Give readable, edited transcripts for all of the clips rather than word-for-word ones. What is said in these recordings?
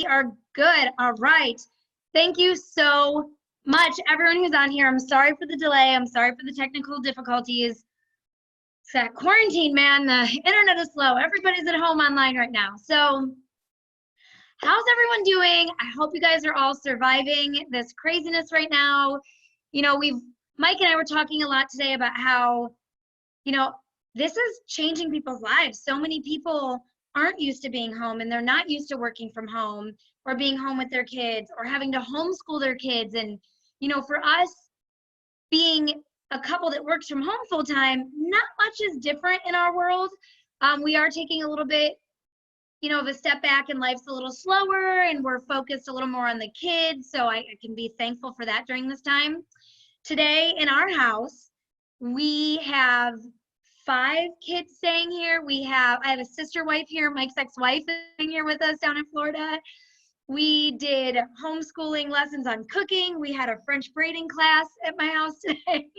We are good. All right. Thank you so much, everyone who's on here. I'm sorry for the delay. I'm sorry for the technical difficulties. It's that quarantine, man. The internet is slow. Everybody's at home online right now. So how's everyone doing? I hope you guys are all surviving this craziness right now. You know, Mike and I were talking a lot today about how, you know, this is changing people's lives. So many people aren't used to being home, and they're not used to working from home or being home with their kids or having to homeschool their kids. And, you know, for us being a couple that works from home full time, not much is different in our world. We are taking a little bit, you know, of a step back, and life's a little slower, and we're focused a little more on the kids. So I can be thankful for that during this time. Today in our house, we have 5 kids staying here. I have a sister wife here, Mike's ex-wife is staying here with us down in Florida. We did homeschooling lessons on cooking. We had a French braiding class at my house today.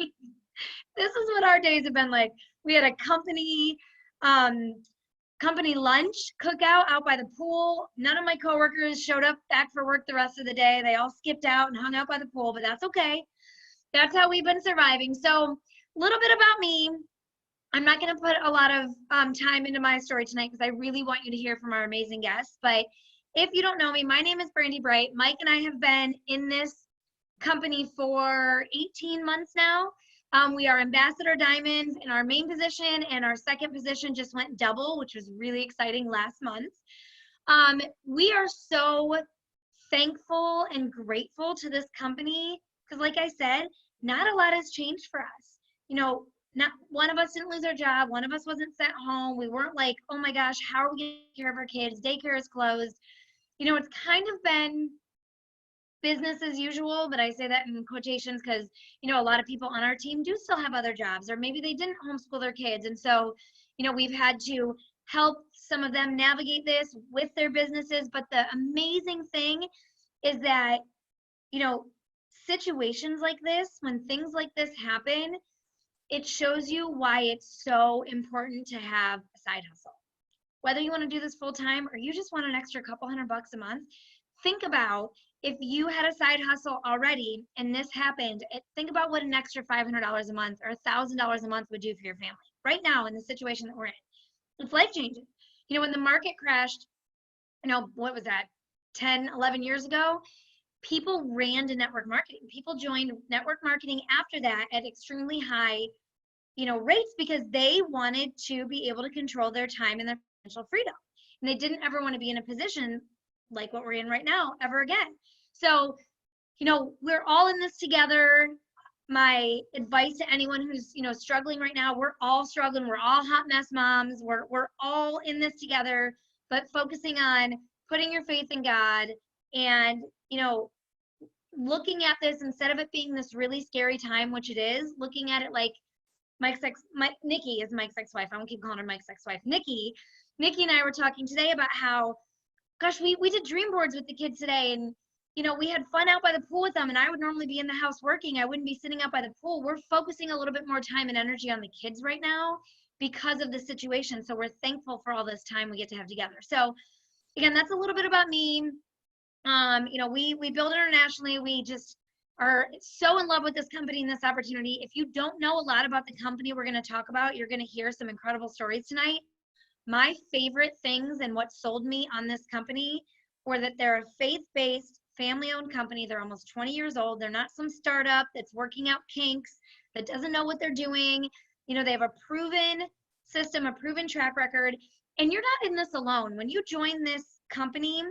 This is what our days have been like. We had a company lunch cookout out by the pool. None of my coworkers showed up back for work the rest of the day. They all skipped out and hung out by the pool, but that's okay. That's how we've been surviving. So a little bit about me. I'm not going to put a lot of time into my story tonight because I really want you to hear from our amazing guests. But if you don't know me, my name is Brandy Bright. Mike and I have been in this company for 18 months now. We are Ambassador Diamonds in our main position, and our second position just went double, which was really exciting last month. We are so thankful and grateful to this company because, like I said, not a lot has changed for us. You know, not one of us didn't lose our job. One of us wasn't sent home. We weren't like, oh my gosh, how are we going to take care of our kids? Daycare is closed. You know, it's kind of been business as usual, but I say that in quotations because, you know, a lot of people on our team do still have other jobs, or maybe they didn't homeschool their kids. And so, you know, we've had to help some of them navigate this with their businesses. But the amazing thing is that, you know, situations like this, when things like this happen, it shows you why it's so important to have a side hustle. Whether you want to do this full time or you just want an extra couple $100 a month, think about if you had a side hustle already and this happened, think about what an extra $500 a month or $1,000 a month would do for your family right now in the situation that we're in. It's life changing. You know, when the market crashed, you know, what was that, 10, 11 years ago? People ran to network marketing. People joined network marketing after that at extremely high, you know, rates because they wanted to be able to control their time and their financial freedom. And they didn't ever want to be in a position like what we're in right now ever again. So, you know, we're all in this together. My advice to anyone who's, you know, struggling right now, we're all struggling. We're all hot mess moms. We're all in this together, but focusing on putting your faith in God and, you know, looking at this instead of it being this really scary time, which it is, looking at it like Nikki is Mike's ex-wife. I won't keep calling her Mike's ex-wife. Nikki and I were talking today about how, gosh, we did dream boards with the kids today, and you know, we had fun out by the pool with them, and I would normally be in the house working. I wouldn't be sitting out by the pool. We're focusing a little bit more time and energy on the kids right now because of the situation. So we're thankful for all this time we get to have together. So again, that's a little bit about me. You know, we build internationally. We just are so in love with this company and this opportunity. If you don't know a lot about the company we're going to talk about, you're going to hear some incredible stories tonight. My favorite things and what sold me on this company were that they're a faith-based, family-owned company. They're almost 20 years old. They're not some startup that's working out kinks, that doesn't know what they're doing. You know, they have a proven system, a proven track record, and you're not in this alone. When you join this company,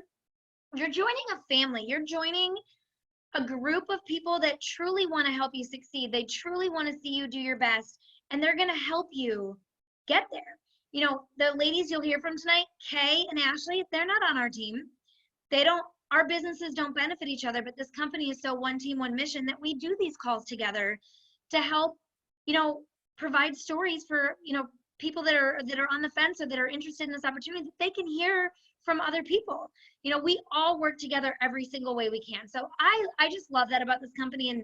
you're joining a family. You're joining a group of people that truly want to help you succeed. They truly want to see you do your best, and they're going to help you get there. You know, the ladies you'll hear from tonight, Kay and Ashley, they're not on our team. Our businesses don't benefit each other, but this company is so one team, one mission that we do these calls together to help, you know, provide stories for, you know, people that are on the fence or that are interested in this opportunity that they can hear from other people. You know, we all work together every single way we can. So I just love that about this company, and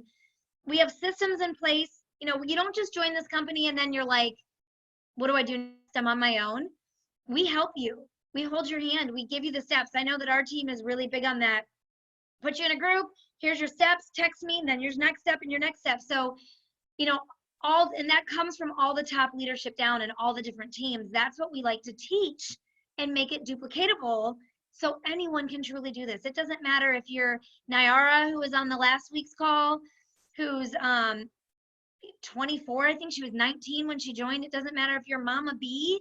we have systems in place. You know, you don't just join this company and then you're like, what do I do next? I'm on my own. We help you. We hold your hand. We give you the steps. I know that our team is really big on that. Put you in a group. Here's your steps. Text me. And then your next step and your next step. So, and that comes from all the top leadership down and all the different teams. That's what we like to teach and make it duplicatable so anyone can truly do this. It doesn't matter if you're Nyara, who was on the last week's call, who's 24. I think she was 19 when she joined. It doesn't matter if you're Mama B,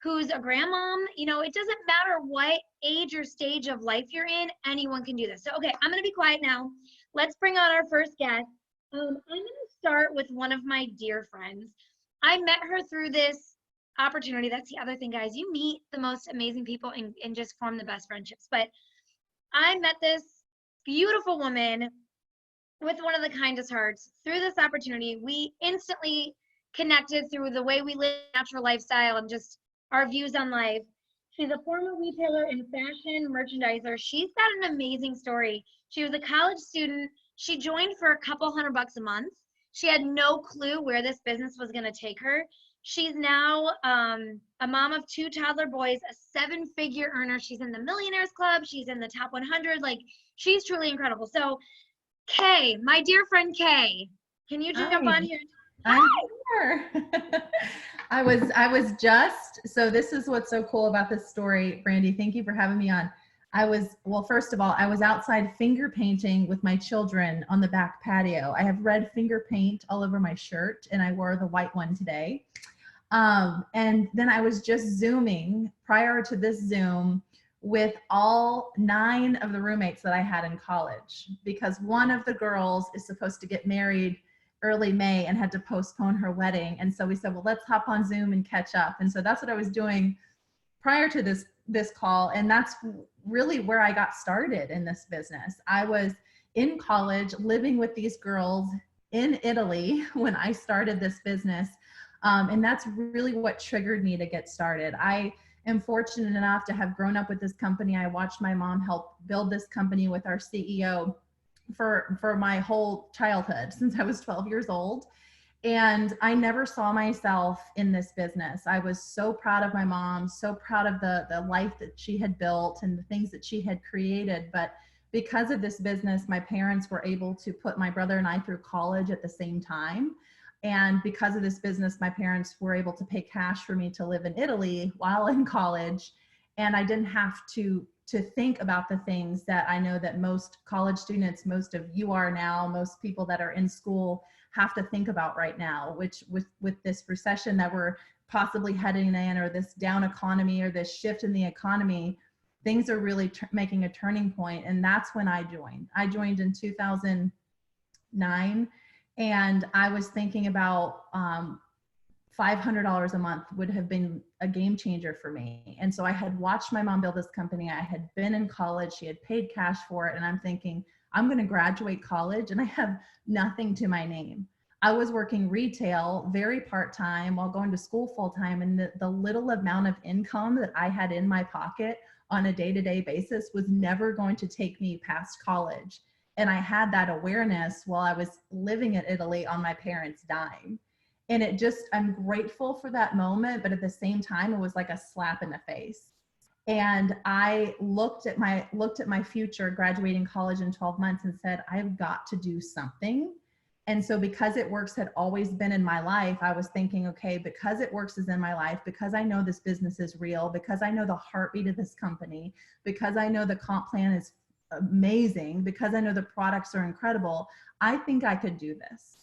who's a grandmom. It doesn't matter what age or stage of life you're in. Anyone can do this. So, okay, I'm going to be quiet now. Let's bring on our first guest. I'm going to start with one of my dear friends. I met her through this opportunity. That's the other thing, guys. You meet the most amazing people and just form the best friendships. But I met this beautiful woman with one of the kindest hearts through this opportunity. We instantly connected through the way we live a natural lifestyle and just our views on life. She's a former retailer and fashion merchandiser. She's got an amazing story. She was a college student. She joined for a couple $100 a month. She had no clue where this business was going to take her. She's now a mom of 2 toddler boys, a 7-figure earner. She's in the Millionaires Club. She's in the top 100. Like, she's truly incredible. So, Kay, my dear friend Kay, can you jump on here? I'm here. I was just, so this is what's so cool about this story, Brandy. Thank you for having me on. First of all, I was outside finger painting with my children on the back patio. I have red finger paint all over my shirt, and I wore the white one today. And then I was just Zooming prior to this Zoom with all 9 of the roommates that I had in college, because one of the girls is supposed to get married early May and had to postpone her wedding. And so we said, well, let's hop on Zoom and catch up. And so that's what I was doing prior to this call. And that's really where I got started in this business. I was in college living with these girls in Italy when I started this business. And that's really what triggered me to get started. I am fortunate enough to have grown up with this company. I watched my mom help build this company with our CEO for my whole childhood, since I was 12 years old. And I never saw myself in this business. I was so proud of my mom, so proud of the life that she had built and the things that she had created. But because of this business, my parents were able to put my brother and I through college at the same time. And because of this business, my parents were able to pay cash for me to live in Italy while in college. And I didn't have to think about the things that I know that most college students, most of you are now, most people that are in school have to think about right now, which with this recession that we're possibly heading in, or this down economy, or this shift in the economy, things are really making a turning point. And that's when I joined. I joined in 2009, and I was thinking about $500 a month would have been a game changer for me. And so I had watched my mom build this company. I had been in college. She had paid cash for it. And I'm thinking, I'm going to graduate college and I have nothing to my name. I was working retail very part-time while going to school full-time. And the little amount of income that I had in my pocket on a day-to-day basis was never going to take me past college. And I had that awareness while I was living in Italy on my parents' dime. And I'm grateful for that moment, but at the same time, it was like a slap in the face. And I looked at my future graduating college in 12 months and said, I've got to do something. And so because It Works had always been in my life, I was thinking, okay, because It Works is in my life, because I know this business is real, because I know the heartbeat of this company, because I know the comp plan is amazing, because I know the products are incredible, I think I could do this.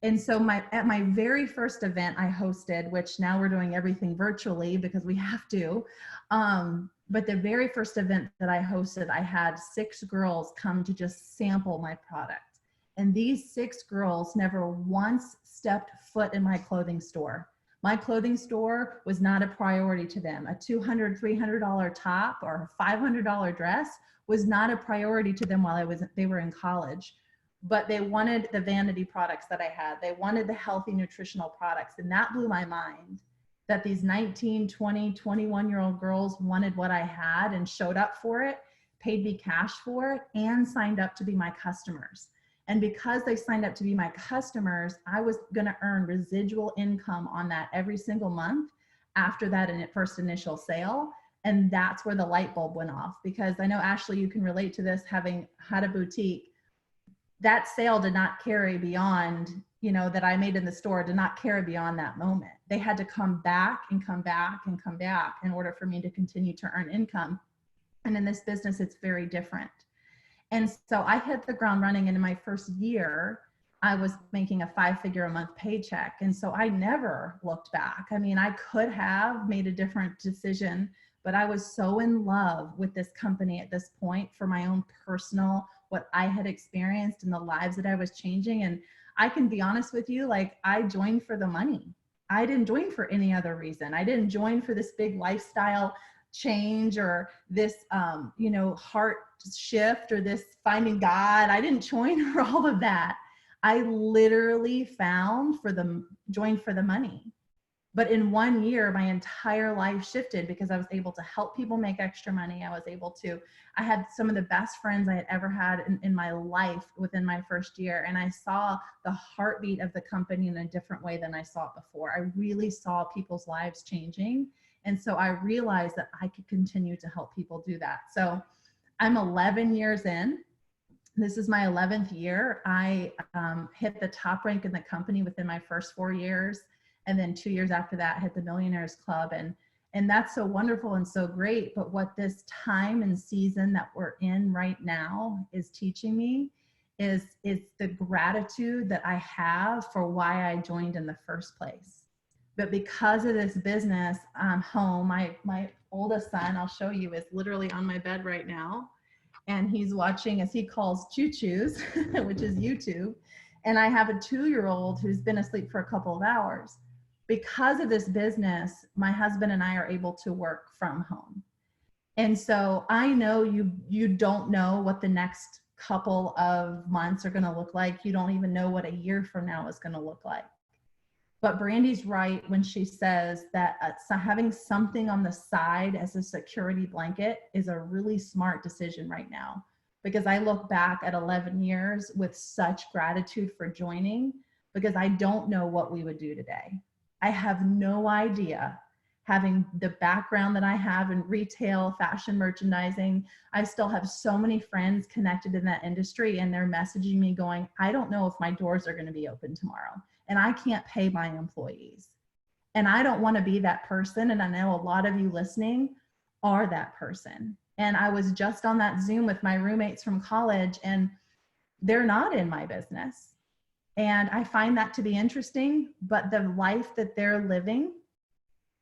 And so at my very first event I hosted, which now we're doing everything virtually because we have to, but the very first event that I hosted, I had 6 girls come to just sample my product. And these 6 girls never once stepped foot in my clothing store. My clothing store was not a priority to them. A $200, $300 top or a $500 dress was not a priority to them while they were in college. But they wanted the vanity products that I had. They wanted the healthy nutritional products. And that blew my mind, that these 19, 20, 21-year-old girls wanted what I had and showed up for it, paid me cash for it, and signed up to be my customers. And because they signed up to be my customers, I was gonna earn residual income on that every single month after that first initial sale. And that's where the light bulb went off, because I know, Ashley, you can relate to this, having had a boutique. That sale did not carry beyond, that I made in the store, did not carry beyond that moment. They had to come back and come back and come back in order for me to continue to earn income. And in this business, it's very different. And so I hit the ground running, and in my first year, I was making a 5-figure a month paycheck. And so I never looked back. I mean, I could have made a different decision, but I was so in love with this company at this point for my own personal, what I had experienced and the lives that I was changing. And I can be honest with you, like, I joined for the money. I didn't join for any other reason. I didn't join for this big lifestyle change or this, heart shift or this finding God. I didn't join for all of that. I literally joined for the money. But in 1 year, my entire life shifted because I was able to help people make extra money. I had some of the best friends I had ever had in my life within my first year. And I saw the heartbeat of the company in a different way than I saw it before. I really saw people's lives changing. And so I realized that I could continue to help people do that. So I'm 11 years in. This is my 11th year. I hit the top rank in the company within my first 4 years. And then 2 years after that, hit the Millionaires Club. And that's so wonderful and so great. But what this time and season that we're in right now is teaching me is the gratitude that I have for why I joined in the first place. But because of this business, I'm home. My oldest son, I'll show you, is literally on my bed right now. And he's watching, as he calls, choo-choos, which is YouTube. And I have a 2-year-old who's been asleep for a couple of hours. Because of this business, my husband and I are able to work from home. And so I know you don't know what the next couple of months are going to look like. You don't even know what a year from now is going to look like. But Brandy's right when she says that having something on the side as a security blanket is a really smart decision right now. Because I look back at 11 years with such gratitude for joining, because I don't know what we would do today. I have no idea, having the background that I have in retail, fashion merchandising. I still have so many friends connected in that industry, and they're messaging me going, I don't know if my doors are going to be open tomorrow, and I can't pay my employees. And I don't want to be that person. And I know a lot of you listening are that person. And I was just on that Zoom with my roommates from college, and they're not in my business. And I find that to be interesting, but the life that they're living,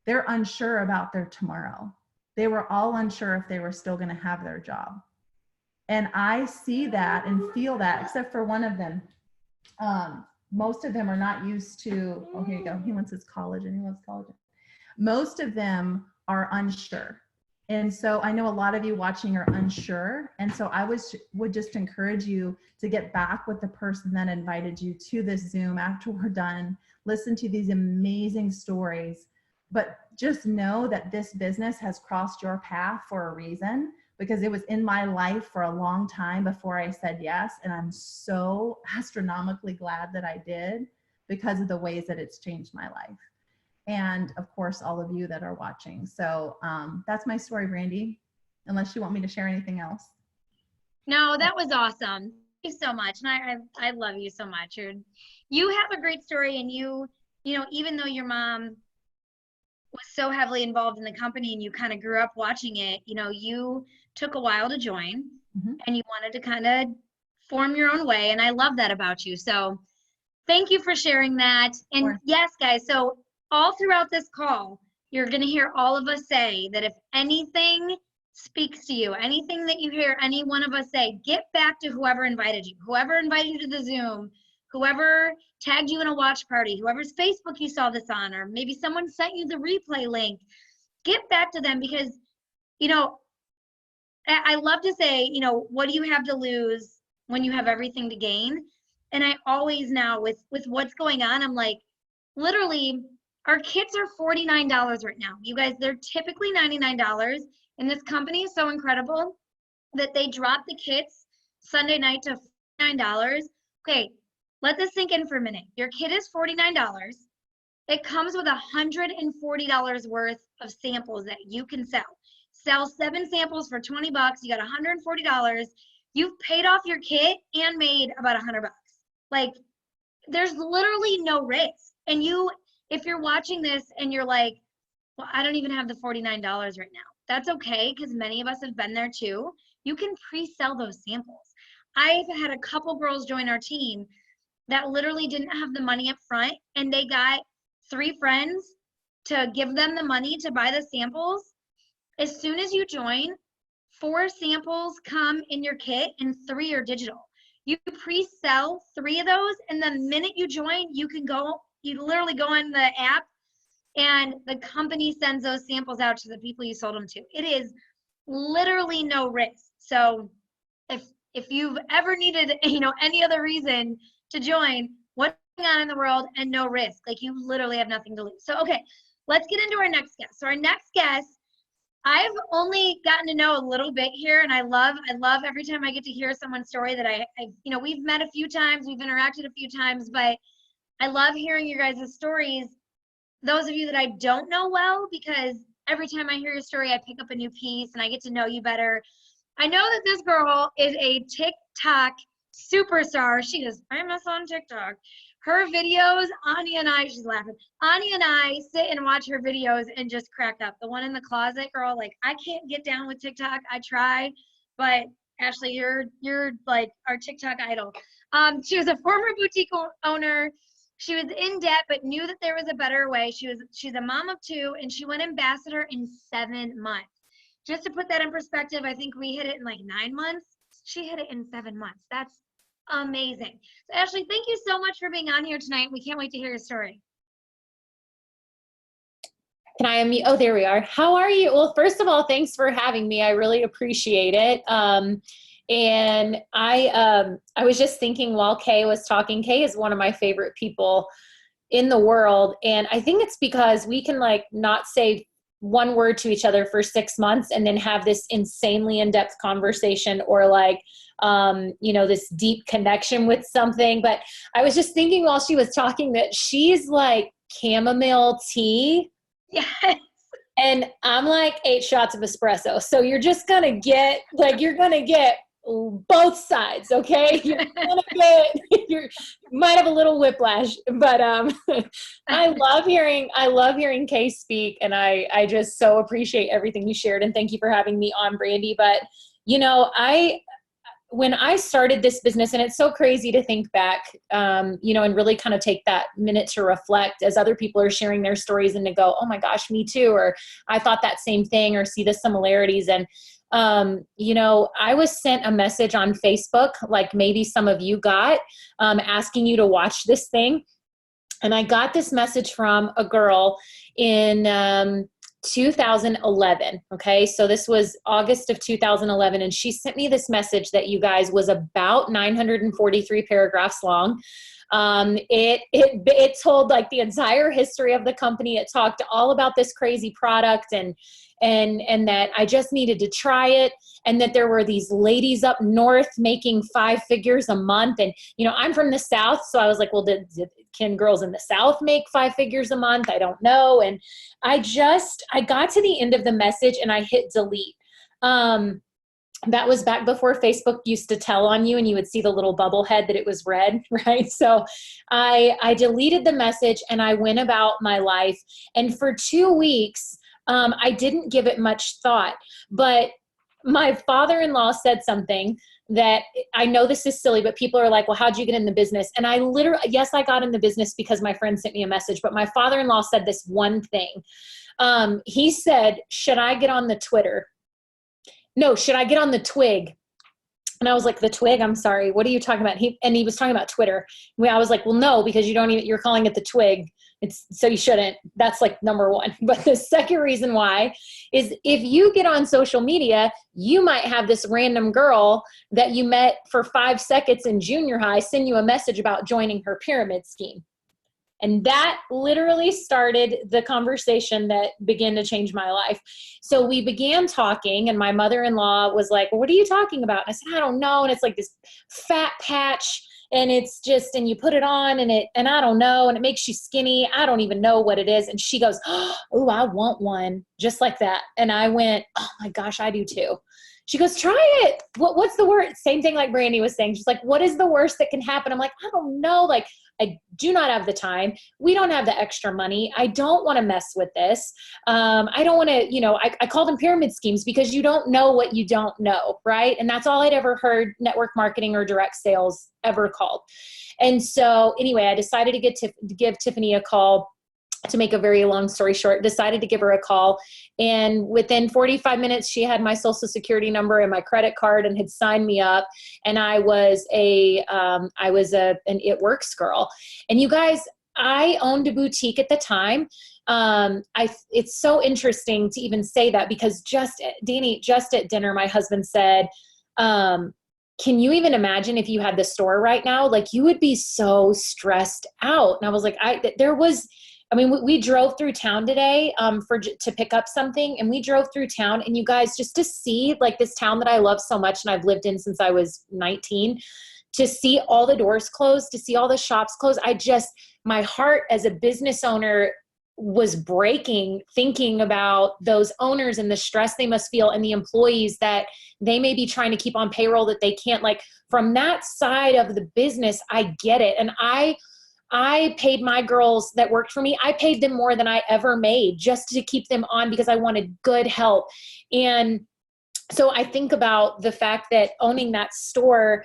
they're unsure about their tomorrow. They were all unsure if they were still going to have their job. And I see that and feel that, except for one of them. Most of them are not used to, oh, here you go. He wants his college and he loves college. Most of them are unsure. And so I know a lot of you watching are unsure. And so I would just encourage you to get back with the person that invited you to this Zoom after we're done. Listen to these amazing stories, but just know that this business has crossed your path for a reason, because it was in my life for a long time before I said yes. And I'm so astronomically glad that I did, because of the ways that it's changed my life. And of course, all of you that are watching. So that's my story, Brandy, unless you want me to share anything else. No, that was awesome. Thank you so much. And I love you so much. You have a great story, and you know, even though your mom was so heavily involved in the company and you kind of grew up watching it, you know, you took a while to join, and you wanted to kind of form your own way. And I love that about you. So thank you for sharing that. And Sure. yes, guys, so all throughout this call, you're going to hear all of us say that if anything speaks to you, anything that you hear any one of us say, get back to whoever invited you to the Zoom, whoever tagged you in a watch party, whoever's Facebook you saw this on, or maybe someone sent you the replay link. Get back to them, because, you know, I love to say, you know, what do you have to lose when you have everything to gain? And I always now, with what's going on, I'm like, literally, our kits are $49 right now. You guys, they're typically $99. And this company is so incredible that they dropped the kits Sunday night to $49. Okay, let this sink in for a minute. Your kit is $49. It comes with $140 worth of samples that you can sell. sell 7 samples for 20 bucks. You got $140. You've paid off your kit and made about 100 bucks. Like, there's literally no risk. And if you're watching this and you're like, well, I don't even have the $49 right now. That's okay, because many of us have been there too. You can pre-sell those samples. I've had a couple girls join our team that literally didn't have the money up front, and they got 3 friends to give them the money to buy the samples. As soon as you join, 4 samples come in your kit and 3 are digital. You pre-sell 3 of those, and the minute you join, you literally go on the app, and the company sends those samples out to the people you sold them to. It is literally no risk. So if you've ever needed, any other reason to join, what's going on in the world and no risk, like, you literally have nothing to lose. So, okay, let's get into our next guest. So our next guest, I've only gotten to know a little bit here, and I love every time I get to hear someone's story that we've met a few times, we've interacted a few times, but I love hearing your guys' stories. Those of you that I don't know well, because every time I hear your story, I pick up a new piece and I get to know you better. I know that this girl is a TikTok superstar. She is famous on TikTok. Her videos, she's laughing. Anya and I sit and watch her videos and just crack up. The one in the closet, girl, like, I can't get down with TikTok. I tried, but Ashley, you're like our TikTok idol. She was a former boutique owner. She was in debt, but knew that there was a better way. She's a mom of 2, and she went ambassador in 7 months. Just to put that in perspective, I think we hit it in like 9 months. She hit it in 7 months. That's amazing. So Ashley, thank you so much for being on here tonight. We can't wait to hear your story. Can I unmute? Oh, there we are. How are you? Well, first of all, thanks for having me. I really appreciate it. And I was just thinking while Kay was talking, Kay is one of my favorite people in the world. And I think it's because we can like not say one word to each other for 6 months and then have this insanely in-depth conversation, or like, this deep connection with something. But I was just thinking while she was talking that she's like chamomile tea. Yes. And I'm like 8 shots of espresso. So you're just going to get, you're going to get both sides. Okay. You might have a little whiplash, but, I love hearing Kay speak. And I just so appreciate everything you shared, and thank you for having me on, Brandy. But, when I started this business, and it's so crazy to think back, and really kind of take that minute to reflect as other people are sharing their stories and to go, oh my gosh, me too. Or I thought that same thing, or see the similarities. And, I was sent a message on Facebook, like maybe some of you got, asking you to watch this thing. And I got this message from a girl in, 2011. Okay. So this was August of 2011. And she sent me this message that, you guys, was about 943 paragraphs long. It told like the entire history of the company. It talked all about this crazy product and that I just needed to try it. And that there were these ladies up north making 5 figures a month. And, I'm from the South. So I was like, well, can girls in the South make 5 figures a month? I don't know. And I got to the end of the message and I hit delete. That was back before Facebook used to tell on you and you would see the little bubble head that it was red, right? So I deleted the message and I went about my life. And for 2 weeks, I didn't give it much thought, but my father-in-law said something that, I know this is silly, but people are like, well, how'd you get in the business? And I literally, yes, I got in the business because my friend sent me a message, but my father-in-law said this one thing. He said, should I get on the Twitter? No, should I get on the Twig? And I was like, the Twig? I'm sorry. What are you talking about? He was talking about Twitter. I was like, well, no, because you're calling it the Twig. So you shouldn't. That's like number one. But the second reason why is if you get on social media, you might have this random girl that you met for 5 seconds in junior high send you a message about joining her pyramid scheme. And that literally started the conversation that began to change my life. So we began talking, and my mother-in-law was like, well, what are you talking about? And I said, I don't know. And it's like this fat patch. and it's just, and you put it on and I don't know, and it makes you skinny. I don't even know what it is. And she goes, oh, I want one just like that. And I went, oh my gosh, I do too. She goes, try it. What's the word? Same thing like Brandy was saying. She's like, what is the worst that can happen? I'm like, I don't know. Like, I do not have the time. We don't have the extra money. I don't want to mess with this. I don't want to, I call them pyramid schemes because you don't know what you don't know, right? And that's all I'd ever heard network marketing or direct sales ever called. And so anyway, I decided to give Tiffany a call. To make a very long story short, decided to give her a call. And within 45 minutes, she had my social security number and my credit card and had signed me up. And I was an It Works girl. And you guys, I owned a boutique at the time. It's so interesting to even say that because Danny, just at dinner, my husband said, can you even imagine if you had the store right now? Like you would be so stressed out. And I was like, we drove through town today to pick up something, and we drove through town, and you guys, just to see like this town that I love so much and I've lived in since I was 19, to see all the doors closed, to see all the shops closed. My heart as a business owner was breaking thinking about those owners and the stress they must feel and the employees that they may be trying to keep on payroll that they can't. Like from that side of the business, I get it. And I paid my girls that worked for me, I paid them more than I ever made just to keep them on because I wanted good help. And so I think about the fact that owning that store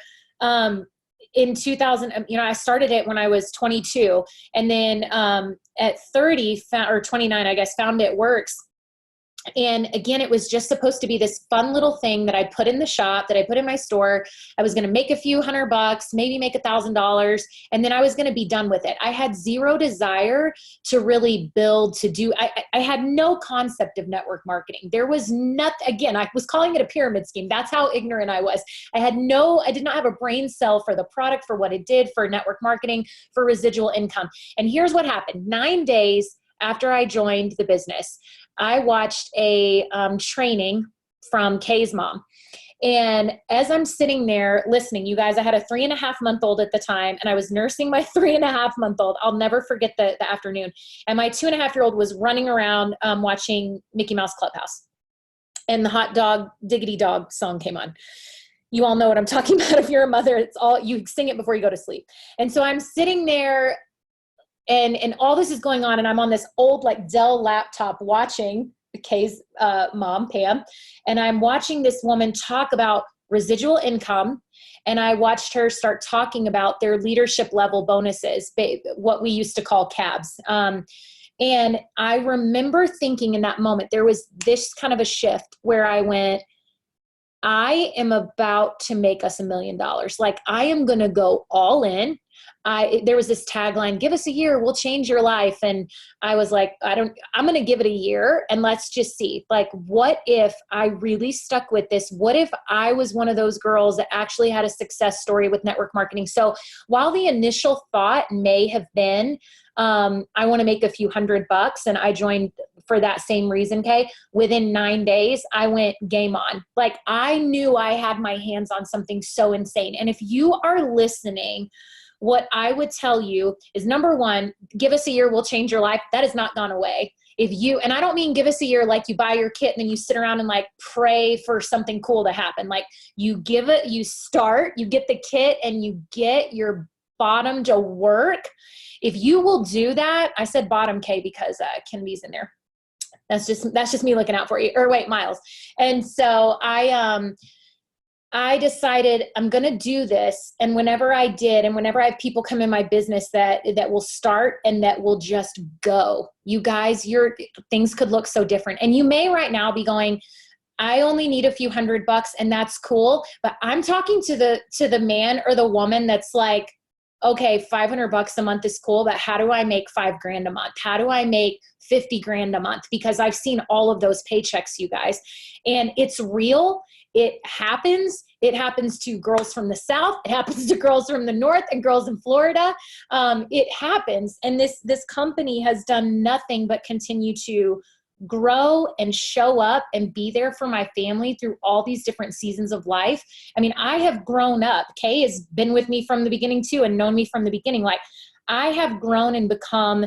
in 2000, I started it when I was 22, and then at 30 or 29, I guess, found It Works. And again, it was just supposed to be this fun little thing that I put in the shop, that I put in my store. I was going to make a few $100, maybe make $1,000, and then I was going to be done with it. I had zero desire to really build, I had no concept of network marketing. There was nothing, again, I was calling it a pyramid scheme. That's how ignorant I was. I did not have a brain cell for the product, for what it did, for network marketing, for residual income. And here's what happened. 9 days after I joined the business, I watched a training from Kay's mom. And as I'm sitting there listening, you guys, I had a 3.5-month-old at the time, and I was nursing my 3.5-month-old. I'll never forget the afternoon. And my 2.5-year-old was running around watching Mickey Mouse Clubhouse. And the Hot Dog Diggity Dog song came on. You all know what I'm talking about. If you're a mother, you sing it before you go to sleep. And so I'm sitting there, and all this is going on, and I'm on this old like Dell laptop watching Kay's mom, Pam, and I'm watching this woman talk about residual income, and I watched her start talking about their leadership level bonuses, what we used to call cabs. And I remember thinking in that moment, there was this kind of a shift where I went, I am about to make us $1 million. Like I am going to go all in. There was this tagline, give us a year, we'll change your life. And I was like, I'm going to give it a year and let's just see, like, what if I really stuck with this? What if I was one of those girls that actually had a success story with network marketing? So while the initial thought may have been, I want to make a few $100, and I joined for that same reason, Kay, within 9 days, I went game on. Like I knew I had my hands on something so insane. And if you are listening, what I would tell you is, number one, give us a year, we'll change your life. That has not gone away. And I don't mean give us a year like you buy your kit and then you sit around and like pray for something cool to happen. Like you start, you get the kit and you get your bottom to work. If you will do that, I said bottom, K, because Ken B's in there. That's just me looking out for you. Or wait, Miles. And so I decided I'm going to do this. And whenever I did, and whenever I have people come in my business that will start and that will just go, you guys, things could look so different. And you may right now be going, I only need a few $100 and that's cool. But I'm talking to the man or the woman that's like, okay, $500 a month is cool, but how do I make $5,000 a month? How do I make $50,000 a month? Because I've seen all of those paychecks, you guys, and it's real. It happens. It happens to girls from the South. It happens to girls from the North and girls in Florida. It happens. And this company has done nothing but continue to grow and show up and be there for my family through all these different seasons of life. I mean, I have grown up. Kay has been with me from the beginning too and known me from the beginning. Like, I have grown and become,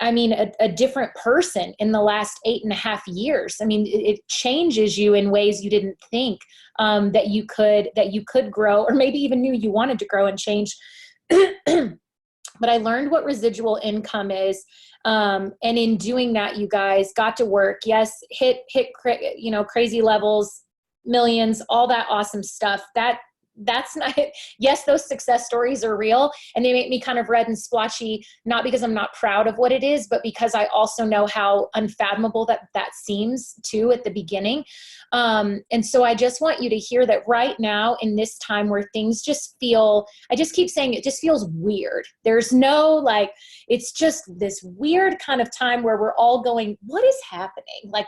I mean, a different person in the last 8.5 years. I mean, it changes you in ways you didn't think that you could grow, or maybe even knew you wanted to grow and change. But I learned what residual income is. And in doing that, you guys got to work. Yes, hit, crazy levels, millions, all that awesome stuff. That's not, yes, those success stories are real, and they make me kind of red and splotchy, not because I'm not proud of what it is, but because I also know how unfathomable that seems too at the beginning. And so I just want you to hear that right now in this time where things just feel, I just keep saying it just feels weird. There's no, like, it's just this weird kind of time where we're all going, what is happening? Like,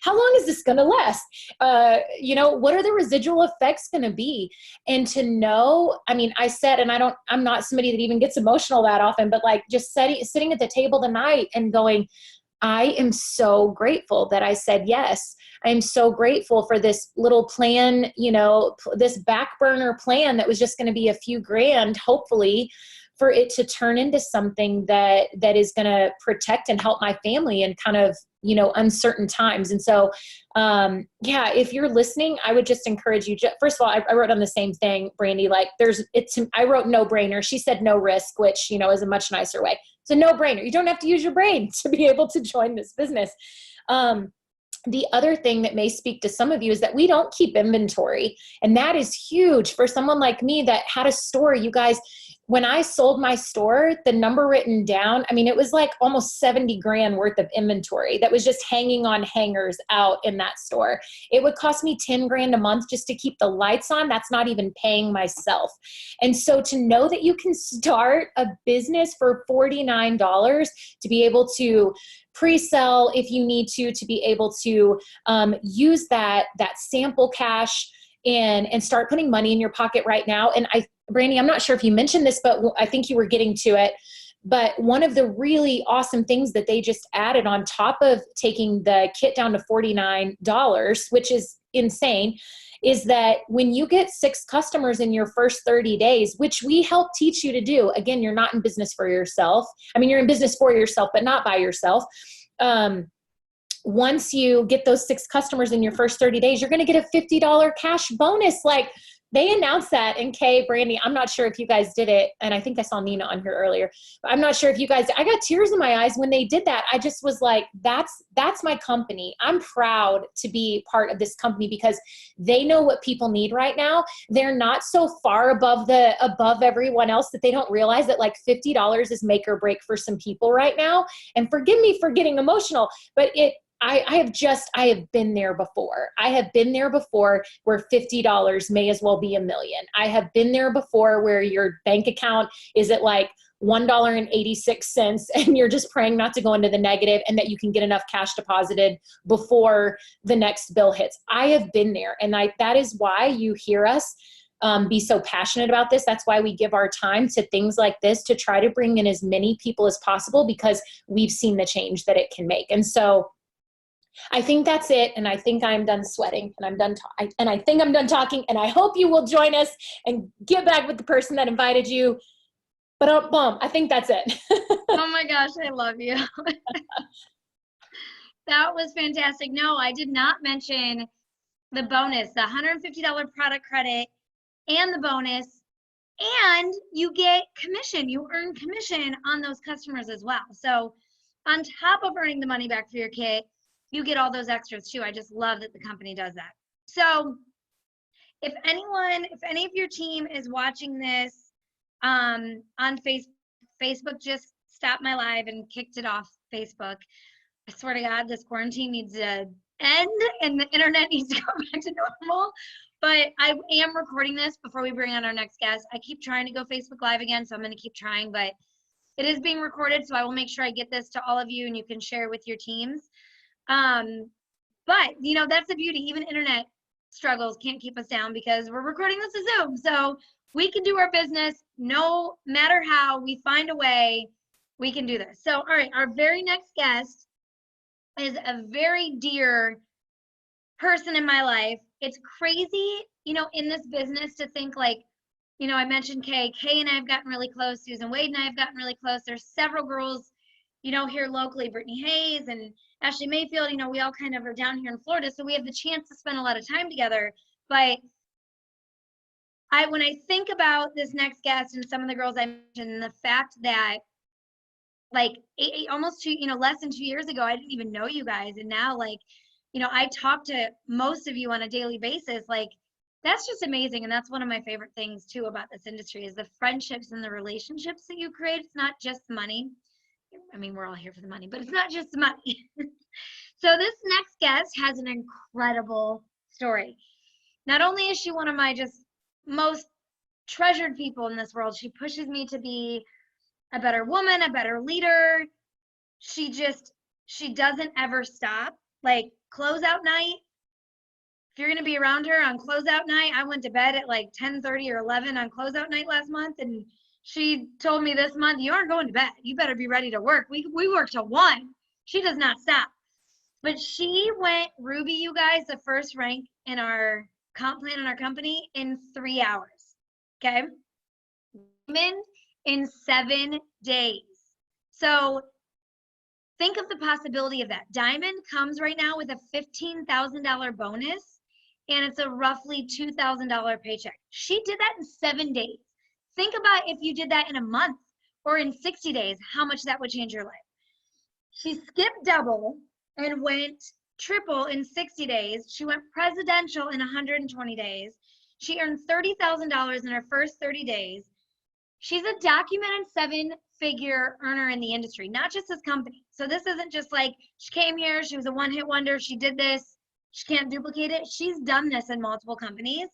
how long is this going to last? What are the residual effects going to be? And to know, I mean, I said, and I'm not somebody that even gets emotional that often, but like just sitting at the table tonight and going, I am so grateful that I said yes. I'm so grateful for this little plan, this back burner plan that was just going to be a few grand, hopefully, for it to turn into something that is going to protect and help my family in kind of, uncertain times. And so, if you're listening, I would just encourage you. First of all, I wrote on the same thing, Brandy, like I wrote no brainer. She said no risk, which, is a much nicer way. It's a no brainer. You don't have to use your brain to be able to join this business. The other thing that may speak to some of you is that we don't keep inventory. And that is huge for someone like me that had a store. You guys, when I sold my store, the number written down, I mean, it was like almost 70 grand worth of inventory that was just hanging on hangers out in that store. It would cost me 10 grand a month just to keep the lights on. That's not even paying myself. And so to know that you can start a business for $49, to be able to pre-sell if you need to be able to use that sample cash and start putting money in your pocket right now. And Brandy, I'm not sure if you mentioned this, but I think you were getting to it. But one of the really awesome things that they just added on top of taking the kit down to $49, which is insane, is that when you get 6 customers in your first 30 days, which we help teach you to do, again, you're not in business for yourself. I mean, you're in business for yourself, but not by yourself. Once you get those 6 customers in your first 30 days, you're going to get a $50 cash bonus. Like, they announced that. And Kay, Brandy, I'm not sure if you guys did it. And I think I saw Nina on here earlier, but I'm not sure if you guys, I got tears in my eyes when they did that. I just was like, that's my company. I'm proud to be part of this company because they know what people need right now. They're not so far above everyone else that they don't realize that like $50 is make or break for some people right now. And forgive me for getting emotional, but I have been there before. I have been there before where $50 may as well be $1 million. I have been there before where your bank account is at like $1.86 and you're just praying not to go into the negative and that you can get enough cash deposited before the next bill hits. I have been there. And that is why you hear us be so passionate about this. That's why we give our time to things like this, to try to bring in as many people as possible, because we've seen the change that it can make. And so I think that's it. And I think I'm done sweating and I think I'm done talking, and I hope you will join us and get back with the person that invited you. But I think that's it. Oh my gosh, I love you. That was fantastic. No, I did not mention the bonus, the $150 product credit and the bonus, and you get commission. You earn commission on those customers as well. So on top of earning the money back for your kit, you get all those extras too. I just love that the company does that. So if any of your team is watching this on Facebook, just stopped my live and kicked it off Facebook. I swear to God, this quarantine needs to end and the internet needs to go back to normal. But I am recording this before we bring on our next guest. I keep trying to go Facebook Live again, so I'm going to keep trying, but it is being recorded, so I will make sure I get this to all of you and you can share with your teams. But that's the beauty. Even internet struggles can't keep us down because we're recording this to Zoom. So we can do our business no matter how. We find a way, we can do this. So, all right, our very next guest is a very dear person in my life. It's crazy, in this business to think like, I mentioned Kay. Kay and I have gotten really close. Susan Wade and I have gotten really close. There's several girls, here locally, Brittany Hayes and Ashley Mayfield, we all kind of are down here in Florida. So we have the chance to spend a lot of time together. But when I think about this next guest and some of the girls I mentioned, the fact that like almost less than 2 years ago, I didn't even know you guys. And now like, I talk to most of you on a daily basis. Like, that's just amazing. And that's one of my favorite things too about this industry is the friendships and the relationships that you create. It's not just money. I mean, we're all here for the money, but it's not just money. So this next guest has an incredible story. Not only is she one of my just most treasured people in this world, she pushes me to be a better woman, a better leader. She doesn't ever stop. Like closeout night, if you're going to be around her on closeout night, I went to bed at like 10:30 or 11 on closeout night last month. And she told me this month, you aren't going to bed. You better be ready to work. We work till 1. She does not stop. But she went Ruby, you guys, the first rank in our comp plan in our company in 3 hours. Okay. In 7 days. So think of the possibility of that. Diamond comes right now with a $15,000 bonus, and it's a roughly $2,000 paycheck. She did that in 7 days. Think about if you did that in a month or in 60 days, how much that would change your life. She skipped double and went triple in 60 days. She went presidential in 120 days. She earned $30,000 in her first 30 days. She's a documented 7-figure earner in the industry, not just this company. So this isn't just like she came here, she was a one-hit wonder, she did this, she can't duplicate it. She's done this in multiple companies.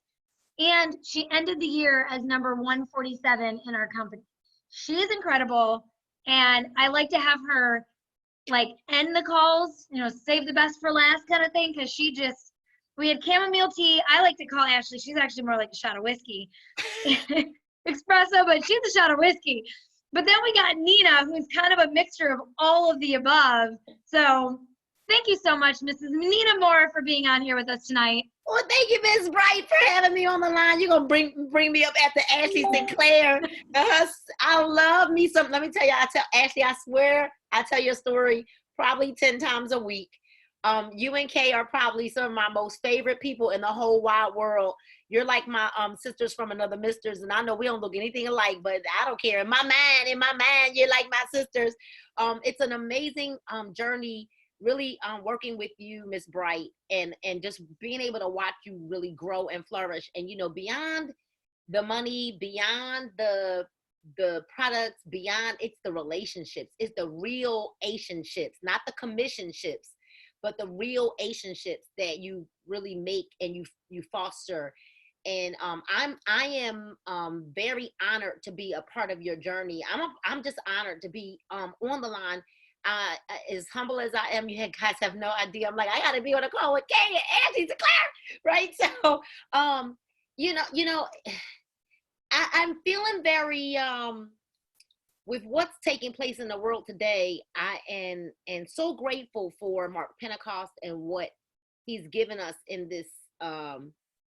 And she ended the year as number 147 in our company. She is incredible. And I like to have her like end the calls, save the best for last kind of thing. Cause we had chamomile tea. I like to call Ashley, she's actually more like a shot of whiskey. Espresso, but she's a shot of whiskey. But then we got Nina, who's kind of a mixture of all of the above. So thank you so much, Mrs. Nina Moore, for being on here with us tonight. Well, thank you, Ms. Bright, for having me on the line. You're going to bring me up after Ashley Sinclair. I love me some. Let me tell you, Ashley, I swear, I tell you a story probably 10 times a week. You and Kay are probably some of my most favorite people in the whole wide world. You're like my sisters from another misters, and I know we don't look anything alike, but I don't care. In my mind, you're like my sisters. It's an amazing journey, really working with you, Miss Bright, and just being able to watch you really grow and flourish. And beyond the money, beyond the products, beyond it's the relationships, it's the real Asianships, not the commissionships, but the real Asianships that you really make and you foster. And I am very honored to be a part of your journey. I'm just honored to be on the line. As humble as I am, you guys have no idea. I'm like, I gotta be on a call with Kay and Ashley Sinclair, right? So, I'm feeling very with what's taking place in the world today. I am so grateful for Mark Pentecost and what he's given us in this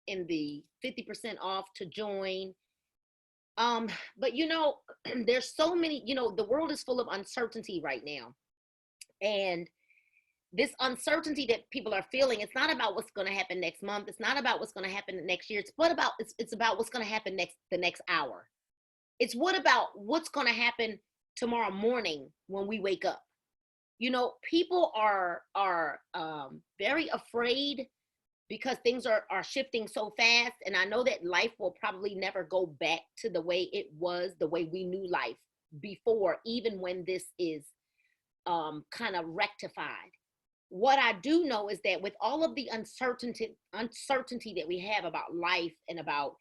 in the 50% off to join. But there's so many, the world is full of uncertainty right now. And this uncertainty that people are feeling, it's not about what's going to happen next month. It's not about what's going to happen next year. It's about what's going to happen the next hour. It's about what's going to happen tomorrow morning when we wake up. People are very afraid because things are shifting so fast. And I know that life will probably never go back to the way it was, the way we knew life before, even when this is kind of rectified. What I do know is that with all of the uncertainty that we have about life and about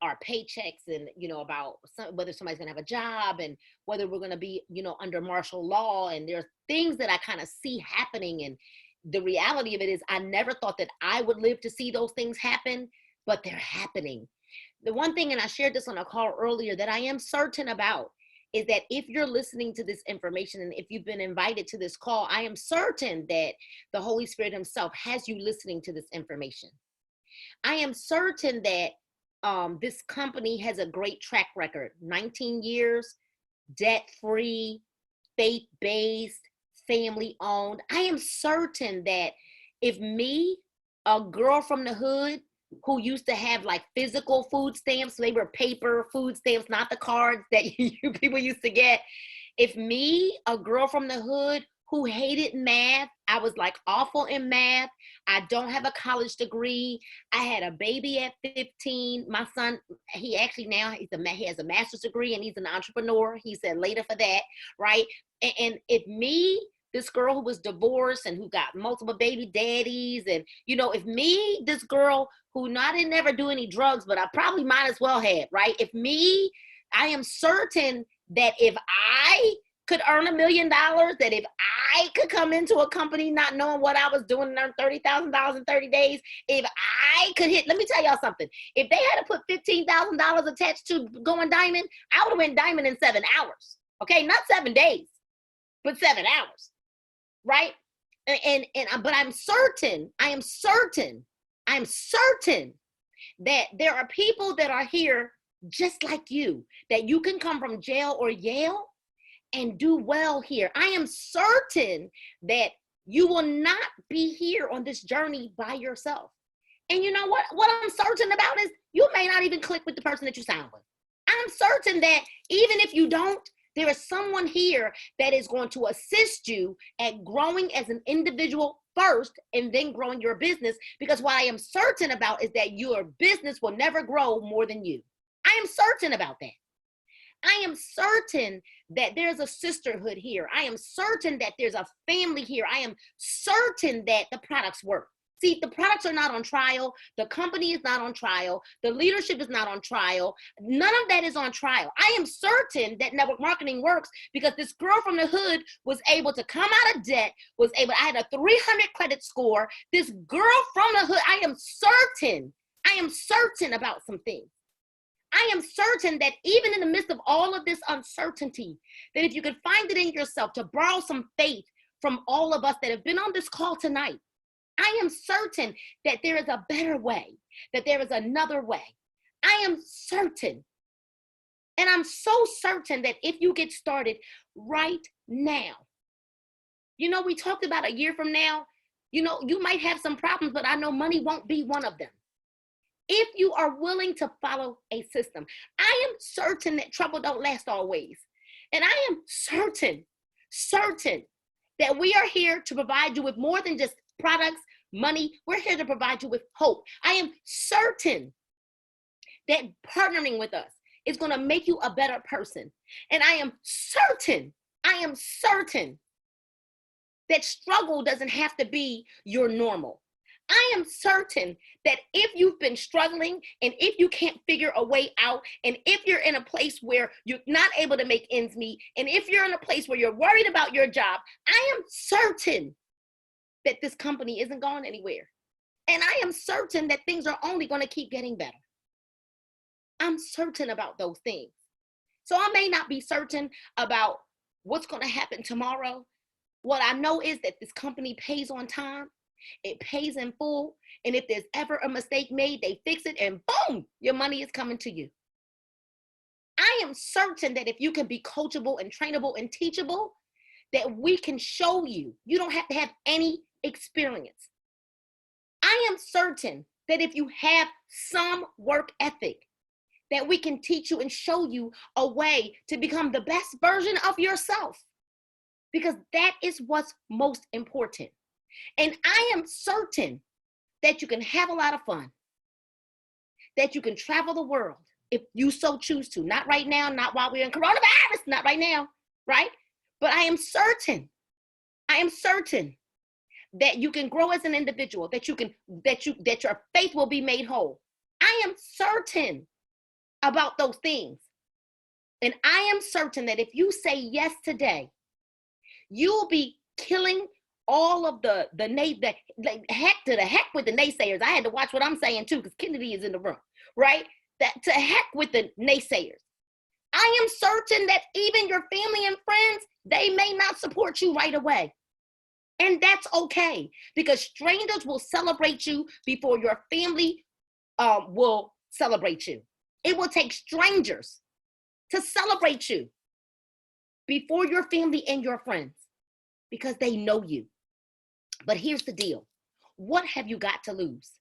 our paychecks and, about whether somebody's going to have a job and whether we're going to be, under martial law, and there's things that I kind of see happening. And the reality of it is I never thought that I would live to see those things happen, but they're happening. The one thing, and I shared this on a call earlier, that I am certain about is that if you're listening to this information and if you've been invited to this call, I am certain that the Holy Spirit himself has you listening to this information. I am certain that this company has a great track record, 19 years, debt-free, faith-based, family-owned. I am certain that if me, a girl from the hood who used to have like physical food stamps, they were paper food stamps, not the cards that you people used to get. If me, a girl from the hood who hated math, I was like awful in math. I don't have a college degree. I had a baby at 15. My son, he actually now he has a master's degree and he's an entrepreneur. He said later for that, right? And if me, this girl who was divorced and who got multiple baby daddies, and you know, if me, this girl who I didn't ever do any drugs, but I probably might as well have, right? If me, I am certain that if I could earn $1 million, that if I could come into a company not knowing what I was doing and earn $30,000 in 30 days, if I could hit, let me tell y'all something. If they had to put $15,000 attached to going diamond, I would have went diamond in 7 hours. Okay, not 7 days, but 7 hours, right? But I'm certain, I am certain that there are people that are here just like you, that you can come from jail or Yale and do well here. I am certain that you will not be here on this journey by yourself. And you know what? What I'm certain about is you may not even click with the person that you sound with. I'm certain that even if you don't, there is someone here that is going to assist you at growing as an individual first and then growing your business, because what I am certain about is that your business will never grow more than you. I am certain about that. I am certain that there's a sisterhood here. I am certain that there's a family here. I am certain that the products work. See, the products are not on trial. The company is not on trial. The leadership is not on trial. None of that is on trial. I am certain that network marketing works because this girl from the hood was able to come out of debt, I had a 300 credit score. This girl from the hood, I am certain about some things. I am certain that even in the midst of all of this uncertainty, that if you could find it in yourself to borrow some faith from all of us that have been on this call tonight, I am certain that there is a better way, that there is another way. I am certain. And I'm so certain that if you get started right now, you know, we talked about a year from now, you know, you might have some problems, but I know money won't be one of them. If you are willing to follow a system, I am certain that trouble don't last always. And I am certain that we are here to provide you with more than just products, money. We're here to provide you with hope. I am certain that partnering with us is going to make you a better person. And I am certain that struggle doesn't have to be your normal. I am certain that if you've been struggling and if you can't figure a way out, and if you're in a place where you're not able to make ends meet, and if you're in a place where you're worried about your job, I am certain that this company isn't going anywhere. And I am certain that things are only going to keep getting better. I'm certain about those things. So I may not be certain about what's going to happen tomorrow. What I know is that this company pays on time. It pays in full. And if there's ever a mistake made, they fix it and boom, your money is coming to you. I am certain that if you can be coachable and trainable and teachable, that we can show you. You don't have to have any experience. I am certain that if you have some work ethic, that we can teach you and show you a way to become the best version of yourself, because that is what's most important. And I am certain that you can have a lot of fun, that you can travel the world if you so choose to. Not right now, not while we're in coronavirus, not right now, right? But I am certain that you can grow as an individual, that your faith will be made whole. I am certain about those things. And I am certain that if you say yes today, you'll be killing all of the heck with the naysayers. I had to watch what I'm saying too, because Kennedy is in the room, right? That to heck with the naysayers. I I am certain that even your family and friends, they may not support you right away. And that's okay, because strangers will celebrate you before your family will celebrate you. It will take strangers to celebrate you before your family and your friends, because they know you. But here's the deal. What have you got to lose?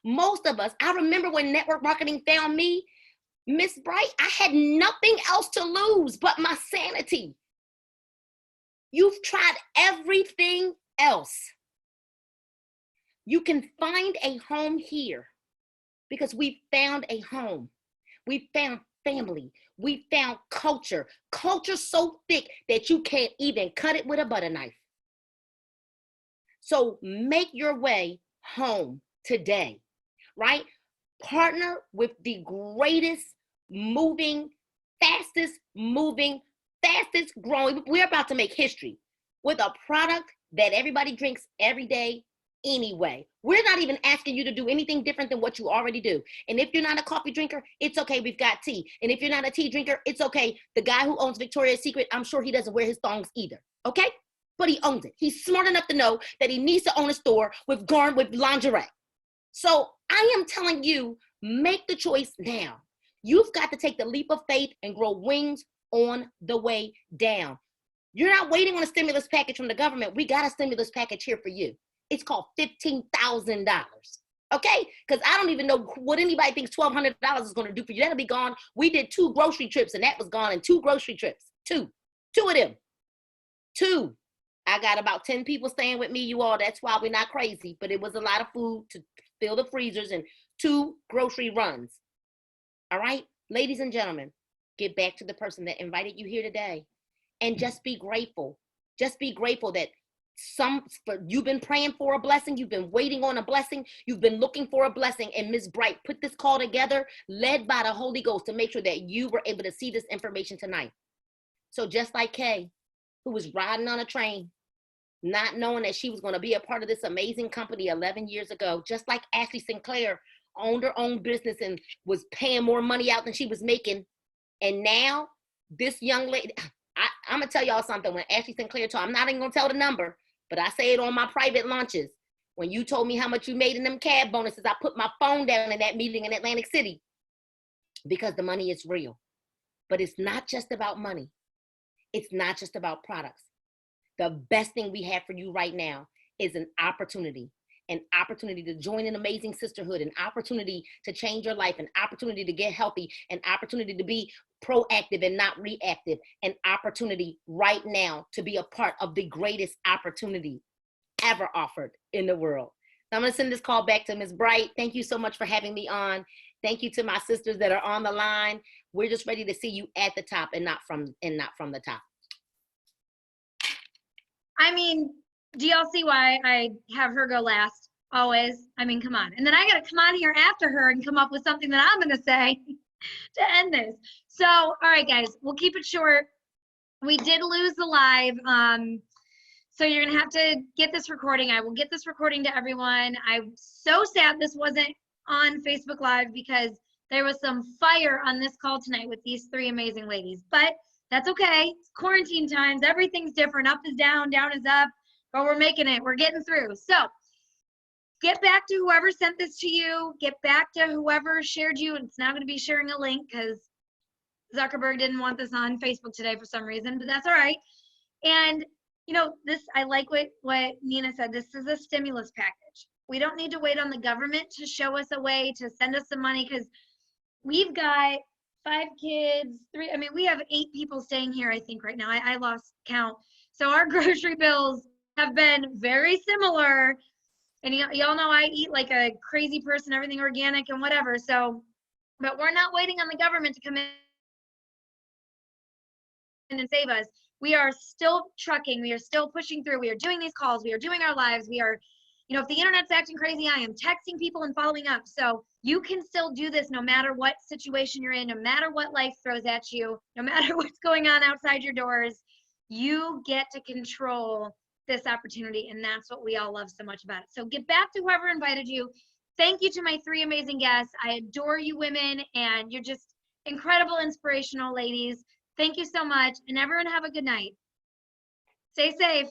Most of us, I remember when network marketing found me, Miss Bright, I had nothing else to lose but my sanity. You've tried everything else. You can find a home here because we found a home. We found family. We found culture. Culture so thick that you can't even cut it with a butter knife. So make your way home today, right? Partner with the greatest moving, fastest moving, fastest growing. We're about to make history with a product that everybody drinks every day anyway. We're not even asking you to do anything different than what you already do. And if you're not a coffee drinker, it's okay. We've got tea. And if you're not a tea drinker, it's okay. The guy who owns Victoria's Secret, I'm sure he doesn't wear his thongs either. Okay? But he owns it. He's smart enough to know that he needs to own a store with lingerie. So I am telling you, make the choice now. You've got to take the leap of faith and grow wings on the way down. You're not waiting on a stimulus package from the government. We got a stimulus package here for you. It's called $15,000. Okay? Because I don't even know what anybody thinks $1,200 is going to do for you. That'll be gone. We did 2 grocery trips and that was gone in 2 grocery trips. Two of them. 2. I got about 10 people staying with me, you all. That's why we're not crazy. But it was a lot of food to fill the freezers and 2 grocery runs. All right? Ladies and gentlemen, get back to the person that invited you here today. And just be grateful. Just be grateful that you've been praying for a blessing. You've been waiting on a blessing. You've been looking for a blessing. And Ms. Bright put this call together, led by the Holy Ghost, to make sure that you were able to see this information tonight. So just like Kay, who was riding on a train, not knowing that she was going to be a part of this amazing company 11 years ago, just like Ashley Sinclair owned her own business and was paying more money out than she was making. And now this young lady, I'm going to tell y'all something. When Ashley Sinclair told, I'm not even going to tell the number, but I say it on my private lunches. When you told me how much you made in them cab bonuses, I put my phone down in that meeting in Atlantic City, because the money is real. But it's not just about money. It's not just about products. The best thing we have for you right now is an opportunity to join an amazing sisterhood, an opportunity to change your life, an opportunity to get healthy, an opportunity to be proactive and not reactive, an opportunity right now to be a part of the greatest opportunity ever offered in the world. Now I'm going to send this call back to Ms. Bright. Thank you so much for having me on. Thank you to my sisters that are on the line. We're just ready to see you at the top and not from the top. I mean, do y'all see why I have her go last always? I mean, come on. And then I got to come on here after her and come up with something that I'm going to say to end this. So, all right, guys, we'll keep it short. We did lose the live. So you're going to have to get this recording. I will get this recording to everyone. I'm so sad this wasn't on Facebook Live, because there was some fire on this call tonight with these 3 amazing ladies. But that's okay. It's quarantine times. Everything's different. Up is down, down is up. But we're making it. We're getting through. So get back to whoever sent this to you. Get back to whoever shared you. It's now going to be sharing a link, because Zuckerberg didn't want this on Facebook today for some reason, but that's all right. And, you know, I like what Nina said. This is a stimulus package. We don't need to wait on the government to show us a way to send us some money, because we've got 5 kids, 3, I mean, we have 8 people staying here, I think, right now. I lost count. So our grocery bills have been very similar. And y'all know I eat like a crazy person, everything organic and whatever. So, but we're not waiting on the government to come in and save us. We are still trucking. We are still pushing through. We are doing these calls. We are doing our lives. We are, you know, if the internet's acting crazy, I am texting people and following up. So you can still do this no matter what situation you're in, no matter what life throws at you, no matter what's going on outside your doors. You get to control this opportunity, and that's what we all love so much about it. So get back to whoever invited you. Thank you to my 3 amazing guests. I adore you women, and you're just incredible, inspirational ladies. Thank you so much. And everyone have a good night. Stay safe.